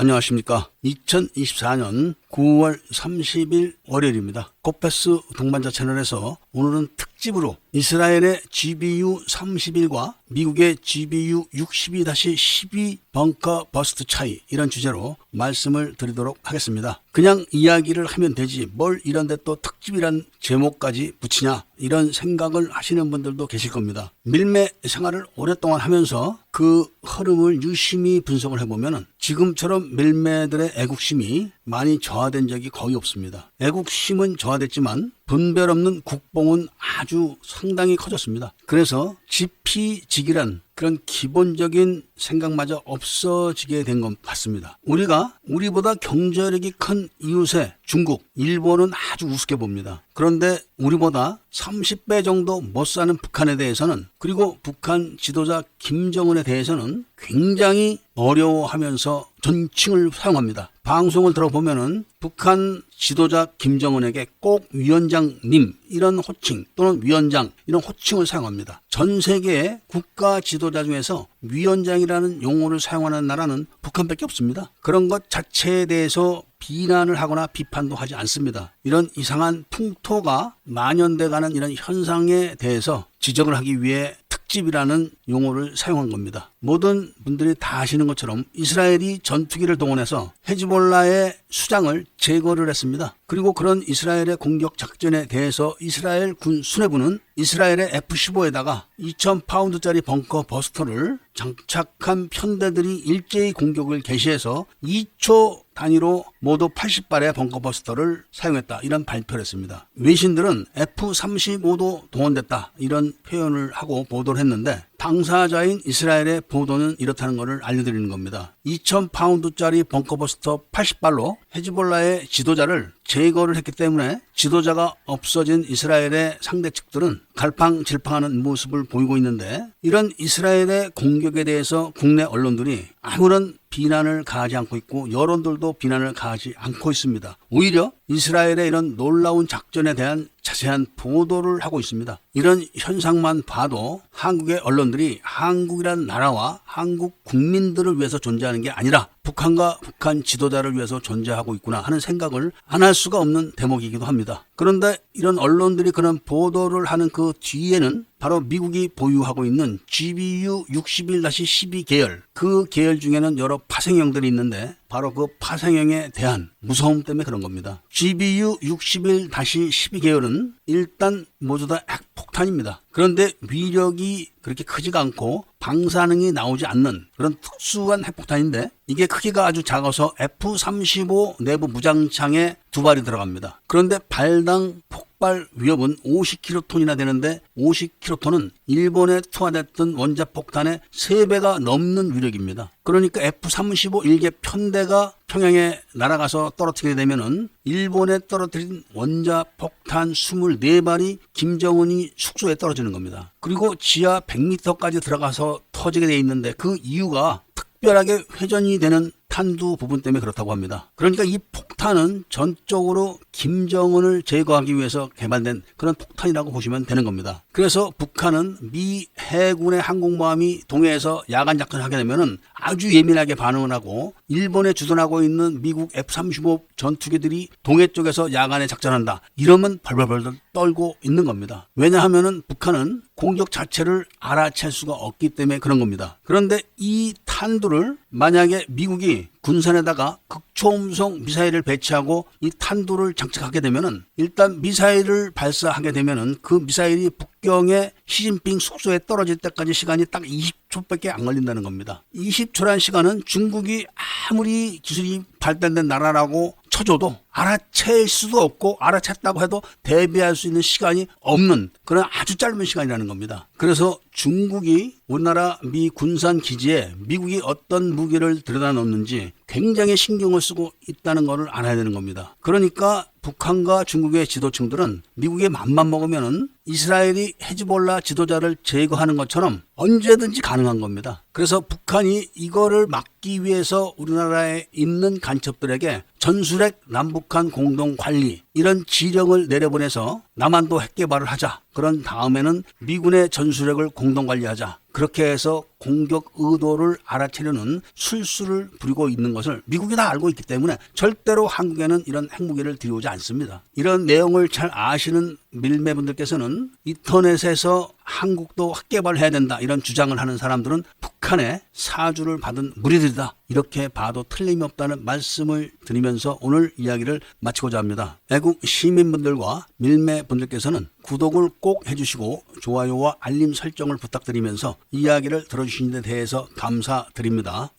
안녕하십니까. 2024년 9월 30일 월요일입니다. 코페스 동반자 채널에서 오늘은 특집으로 이스라엘의 GBU 31과 미국의 GBU 62-12 벙커 버스트 차이, 이런 주제로 말씀을 드리도록 하겠습니다. 그냥 이야기를 하면 되지 뭘 이런데 또 특집이란 제목까지 붙이냐, 이런 생각을 하시는 분들도 계실 겁니다. 밀매 생활을 오랫동안 하면서 그 흐름을 유심히 분석을 해보면 지금처럼 밀매들의 애국심이 많이 저하된 적이 거의 없습니다. 애국심은 저하됐지만 분별 없는 국뽕은 아주 상당히 커졌습니다. 그래서 지피지기란 그런 기본적인 생각마저 없어지게 된 것 같습니다. 우리가 우리보다 경제력이 큰 이웃의 중국, 일본은 아주 우습게 봅니다. 그런데 우리보다 30배 정도 못 사는 북한에 대해서는, 그리고 북한 지도자 김정은에 대해서는 굉장히 어려워하면서 존칭을 사용합니다. 방송을 들어보면은 북한 지도자 김정은에게 꼭 위원장님 이런 호칭, 또는 위원장 이런 호칭을 사용합니다. 전 세계의 국가 지도자 중에서 위원장이라는 용어를 사용하는 나라는 북한밖에 없습니다. 그런 것 자체에 대해서 비난을 하거나 비판도 하지 않습니다. 이런 이상한 풍토가 만연돼가는 이런 현상에 대해서 지적을 하기 위해 특집이라는 용어를 사용한 겁니다. 모든 분들이 다 아시는 것처럼 이스라엘이 전투기를 동원해서 헤즈볼라의 수장을 제거를 했습니다. 그리고 그런 이스라엘의 공격 작전에 대해서 이스라엘 군 수뇌부는 이스라엘의 F-15에다가 2,000파운드짜리 벙커 버스터를 장착한 편대들이 일제히 공격을 개시해서 2초 단위로 모두 80발의 벙커 버스터를 사용했다, 이런 발표를 했습니다. 외신들은 F-35도 동원됐다, 이런 표현을 하고 보도를 했는데 당사자인 이스라엘의 보도는 이렇다는 것을 알려드리는 겁니다. 2,000파운드짜리 벙커버스터 80발로 헤즈볼라의 지도자를 제거를 했기 때문에 지도자가 없어진 이스라엘의 상대 측들은 갈팡질팡하는 모습을 보이고 있는데, 이런 이스라엘의 공격에 대해서 국내 언론들이 아무런 비난을 가하지 않고 있고 여론들도 비난을 가하지 않고 있습니다. 오히려 이스라엘의 이런 놀라운 작전에 대한 자세한 보도를 하고 있습니다. 이런 현상만 봐도 한국의 언론들이 한국이라는 나라와 한국 국민들을 위해서 존재하는 게 아니라 북한과 북한 지도자를 위해서 존재하고 있구나 하는 생각을 안 할 수가 없는 대목이기도 합니다. 그런데 이런 언론들이 그런 보도를 하는 그 뒤에는 바로 미국이 보유하고 있는 GBU 61-12 계열, 그 계열 중에는 여러 파생형들이 있는데 바로 그 파생형에 대한 무서움 때문에 그런 겁니다. GBU 61-12 계열은 일단 모두 다 핵폭탄입니다. 그런데 위력이 그렇게 크지가 않고 방사능이 나오지 않는 그런 특수한 핵폭탄인데, 이게 크기가 아주 작아서 F-35 내부 무장창에 2발이 들어갑니다. 그런데 발당 폭발 위협은 50킬로톤이나 되는데 50킬로톤은 일본에 투하됐던 원자폭탄의 3배가 넘는 위력입니다. 그러니까 F-35 1개 편대가 평양에 날아가서 떨어뜨리게 되면은 일본에 떨어뜨린 원자폭탄 24발이 김정은이 숙소에 떨어지는 겁니다. 그리고 지하 100m까지 들어가서 터지게 돼 있는데 그 이유가 특별하게 회전이 되는 탄두 부분 때문에 그렇다고 합니다. 그러니까 이 폭탄은 전적으로 김정은을 제거하기 위해서 개발된 그런 폭탄이라고 보시면 되는 겁니다. 그래서 북한은 미 해군의 항공모함이 동해에서 야간 작전을 하게 되면은 아주 예민하게 반응을 하고, 일본에 주둔하고 있는 미국 F-35 전투기들이 동해 쪽에서 야간에 작전한다, 이러면 벌벌벌 떨고 있는 겁니다. 왜냐하면은 북한은 공격 자체를 알아챌 수가 없기 때문에 그런 겁니다. 그런데 이 탄두를 만약에 미국이 군산에다가 극초음속 미사일을 배치하고 이 탄두를 장착하게 되면은, 일단 미사일을 발사하게 되면은 그 미사일이 북경의 시진핑 숙소에 떨어질 때까지 시간이 딱 20초밖에 안 걸린다는 겁니다. 20초란 시간은 중국이 아무리 기술이 발달된 나라라고 쳐줘도 알아챌 수도 없고, 알아챘다고 해도 대비할 수 있는 시간이 없는 그런 아주 짧은 시간이라는 겁니다. 그래서 중국이 우리나라 미 군산 기지에 미국이 어떤 무기를 들여다 놓는지 굉장히 신경을 쓰고 있다는 것을 알아야 되는 겁니다. 그러니까 북한과 중국의 지도층들은 미국의 맘만 먹으면은 이스라엘이 헤즈볼라 지도자를 제거하는 것처럼 언제든지 가능한 겁니다. 그래서 북한이 이거를 막기 위해서 우리나라에 있는 간첩들에게 전술핵 남북한 공동 관리 이런 지령을 내려보내서 남한도 핵 개발을 하자. 그런 다음에는 미군의 전술핵을 공동 관리하자. 그렇게 해서 공격 의도를 알아채려는 술수를 부리고 있는 것을 미국이 다 알고 있기 때문에 절대로 한국에는 이런 핵무기를 들여오지 않습니다. 이런 내용을 잘 아시는 밀매분들께서는 인터넷에서 한국도 핵개발을 해야 된다 이런 주장을 하는 사람들은 북한의 사주를 받은 무리들이다 이렇게 봐도 틀림이 없다는 말씀을 드리면서 오늘 이야기를 마치고자 합니다. 애국 시민분들과 밀매분들께서는 구독을 꼭 해주시고 좋아요와 알림 설정을 부탁드리면서 이야기를 들어주신 데 대해서 감사드립니다.